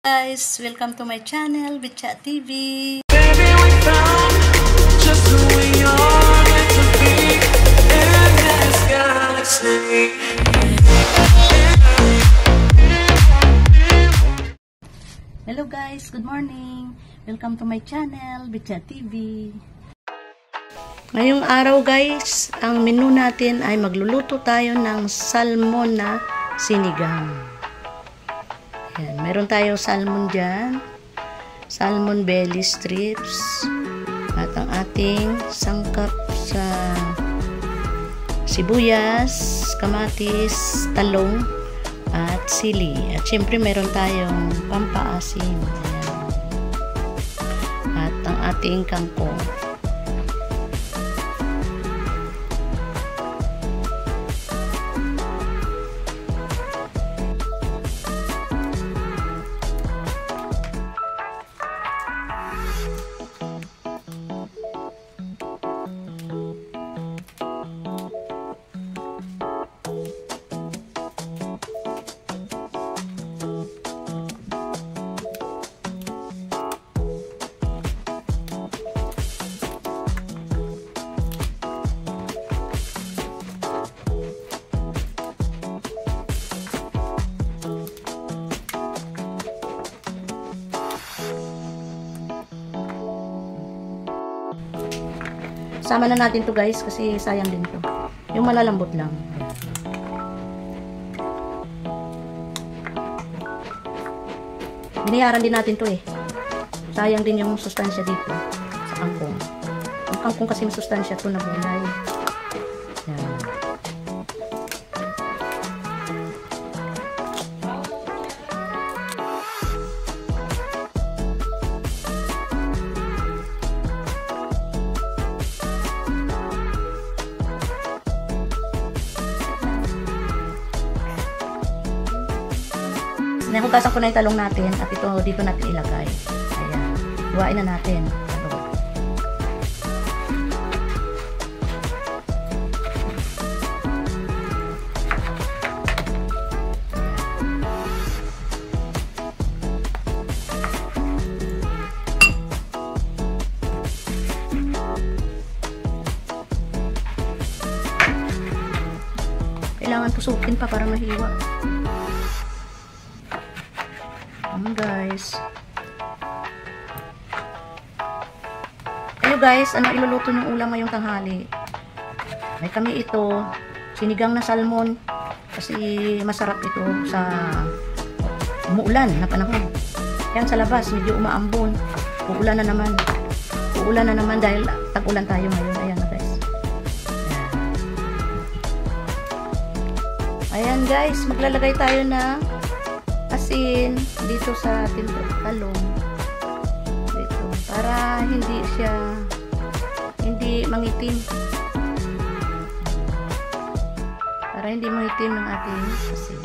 Guys, welcome to my channel, Bitchat TV. Baby, we found just who we are meant to be in this galaxy. Hello guys, good morning. Welcome to my channel, Bitchat TV. Ngayong araw guys, ang menu natin ay magluluto tayo ng salmon na sinigang. Yan, meron tayo salmon dyan. Salmon belly strips. At ang ating sangkap sa sibuyas, kamatis, talong, at sili. At syempre meron tayong pampaasim. Ayan. At ang ating kangkong. Sama na natin to guys kasi sayang din to. Yung malalambot lang. Binayaran din natin to eh. Sayang din yung sustansya dito sa kangkong. Ang kangkong kasi may sustansya to na gulay. Yan. Nahugasan ko na yung talong natin at ito dito natin ilagay. Ayan. Huwain na natin. Talong. Kailangan tusukin pa para mahiwa. Guys. Hello guys, ano iluluto ng ulam ngayong tanghali? May kami ito, sinigang na salmon kasi masarap ito sa umuulan na panahon. Yan sa labas, medyo umaambon. Uulan na naman. Uulan na naman dahil tag-ulan tayo ngayon. Ayan na guys. Ayan guys, maglalagay tayo na asin dito sa ating talong dito para hindi mangitim, para hindi mangitim ng ating asin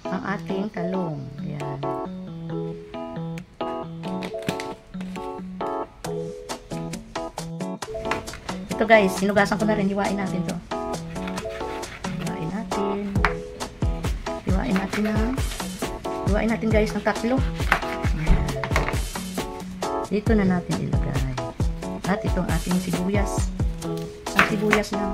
ang ating talong. Ayan. Ito guys, sinugasan ko na rin. Hiwain natin to. Hiwain natin guys ng tatlo. Dito na natin ilagay. At itong ating sibuyas. Ang sibuyas lang.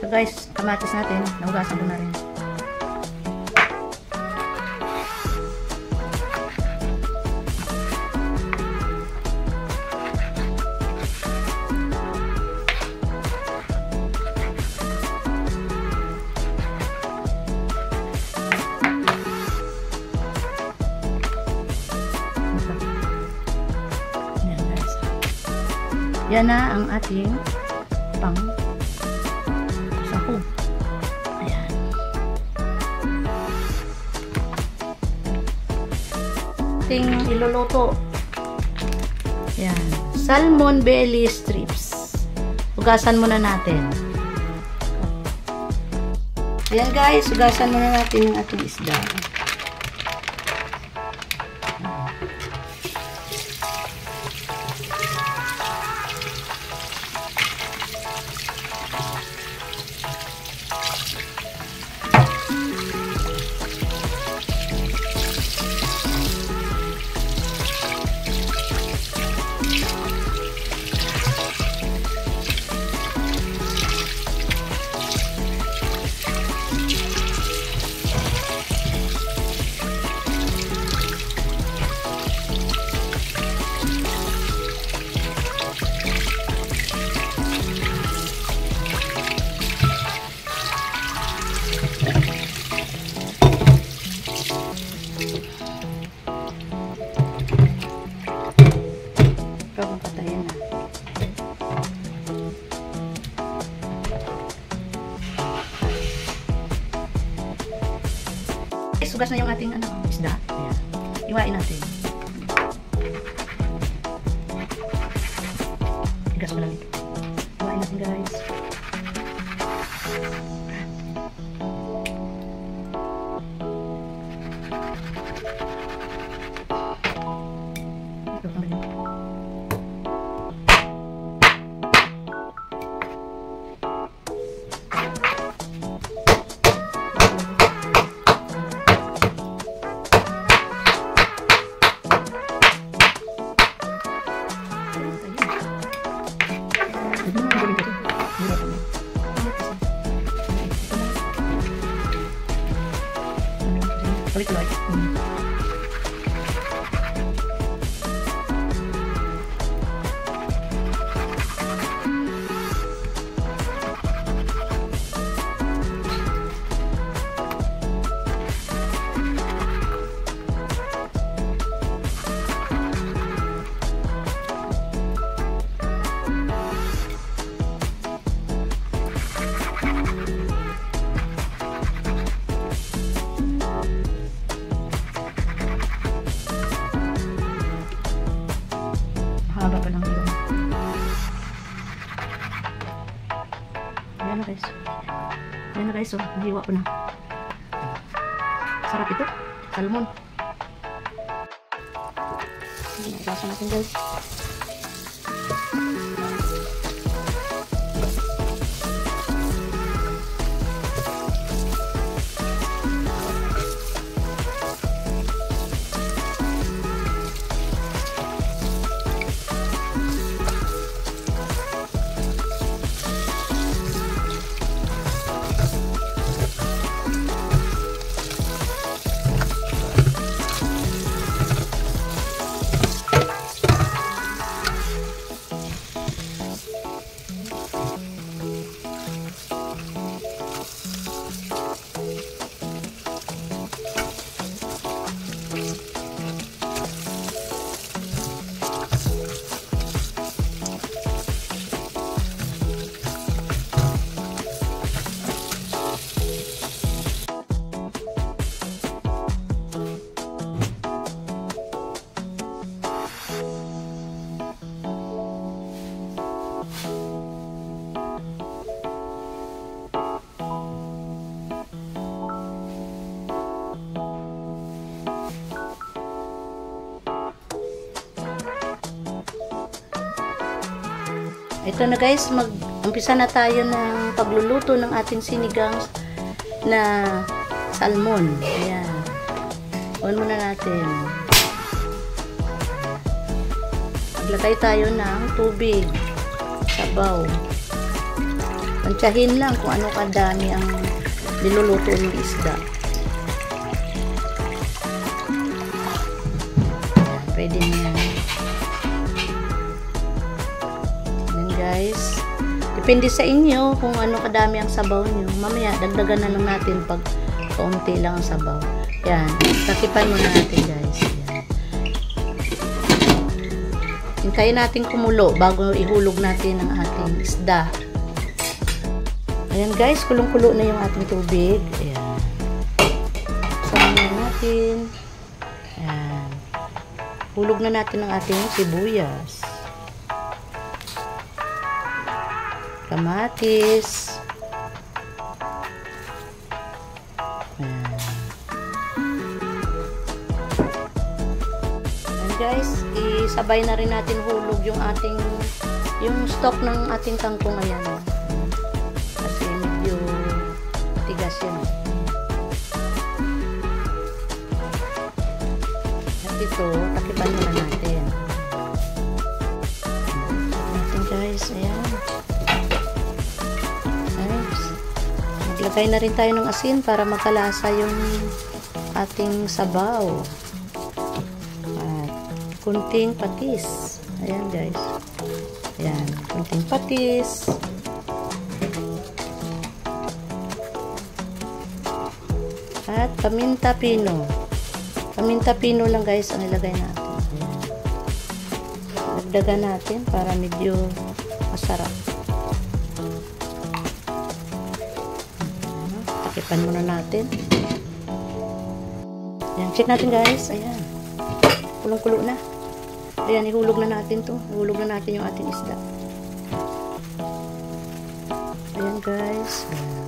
So guys, kamatis natin, nahugasan ko na rin. Yan guys. Yan na ang ating pang sahog. Ayan. Ating iluluto. Yan. Salmon belly strips. Hugasan muna natin. Ayan guys, hugasan muna natin yung ating isda. Sugas na yung ating isda. Ayan. Iwain natin. Igas mo lang ito. Iwain natin guys. Ito kami dito. Tuloy-tuloy. Haba pa lang yun. Ayan na guys. Ayan na guys. So, nahiwa ko na. Sarap ito. Salmon. Naglasan natin guys. Ito na guys, mag-umpisa na tayo ng pagluluto ng ating sinigang na salmon. Ayan. On muna natin. Maglagay tayo ng tubig. Sabaw. Tansyahin lang kung ano kadami ang niluluto ng isda. Ayan, pwede na yan. Guys, depende sa inyo kung ano kadami ang sabaw nyo. Mamaya dagdagan na lang natin pag kaunti lang ang sabaw. Yan, takipan muna natin guys. Yan. Hintayin natin kumulo bago ihulog natin ang ating isda. Ayan guys, kulong-kulo na yung ating tubig. Ayan. Sama na natin. Ayan. Hulog na natin ang ating sibuyas. kamatis. Ayan. And guys, isabay na rin natin hulog yung stock ng ating kangkong. Ayan. Kasi medyo tigas yan. At ito, takipan muna natin. Guys, ayan. Guys, maglagay na rin tayo ng asin para makalasa yung ating sabaw. At kunting patis. Ayan guys. Ayan, kunting patis. At paminta pino. Paminta pino lang guys ang ilagay natin. Ayan. Dagdagan natin para medyo masarap. Takipan muna natin. Ayan, check natin guys. Ayan. Kulong-kulo na. Ayan, ihulog na natin to. Ihulog na natin yung ating isda. Ayan guys. Ayan.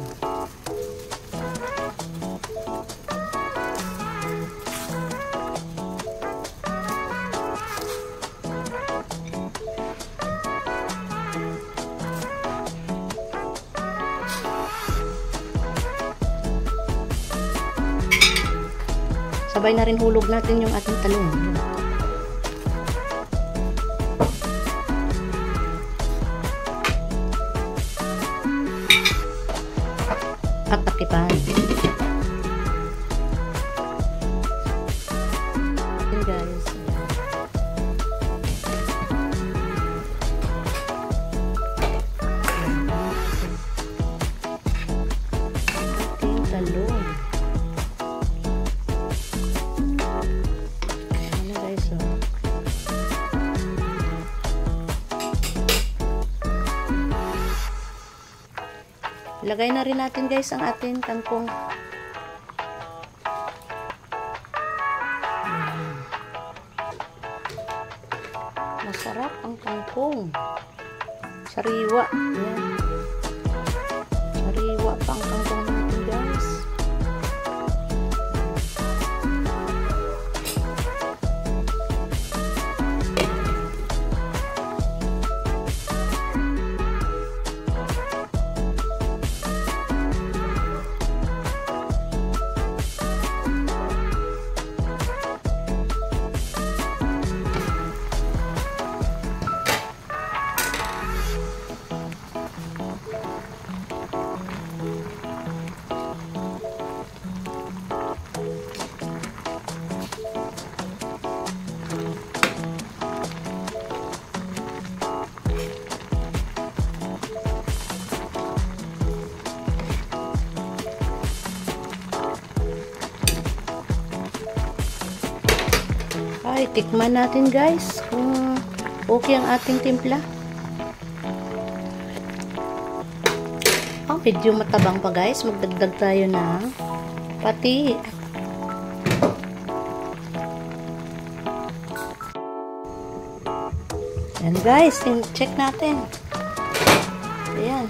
Sabay na rin hulog natin yung ating talong. At takipan. Ayan guys. Ating talong. Ilagay na rin natin guys ang ating kangkong. Masarap ang kangkong. Sariwa. Ayan. Sariwa pa ang kangkong natin guys. Ay, tikman natin guys kung okay ang ating timpla. Medyo matabang pa guys. Magdagdag tayo ng pati. Ayan guys, check natin. Ayan.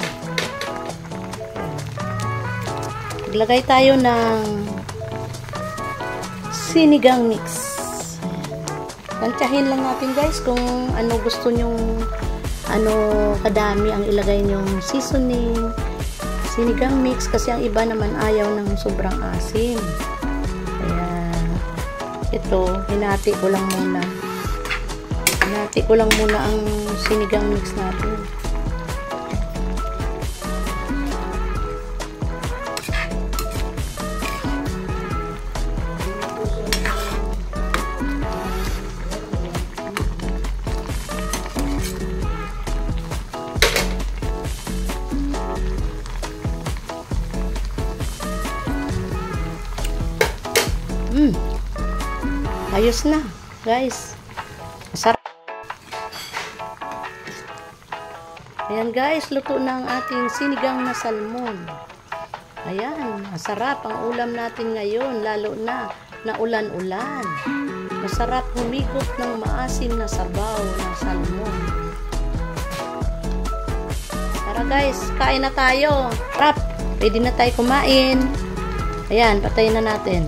Maglagay tayo ng sinigang mix. Tansyahin lang natin guys kung ano gusto nyong kadami ang ilagay nyong seasoning, sinigang mix, kasi ang iba naman ayaw ng sobrang asim. Kaya ito, hinati ko lang muna. Hinati ko lang muna ang sinigang mix natin. Ayos na, guys. Masarap. Ayan, guys. Luto na ang ating sinigang na salmon. Ayan. Masarap ang ulam natin ngayon. Lalo na ulan-ulan. Masarap humigop ng maasim na sabaw ng salmon. Tara guys, kain na tayo. Rap, pwede na tayo kumain. Ayan, patayin na natin.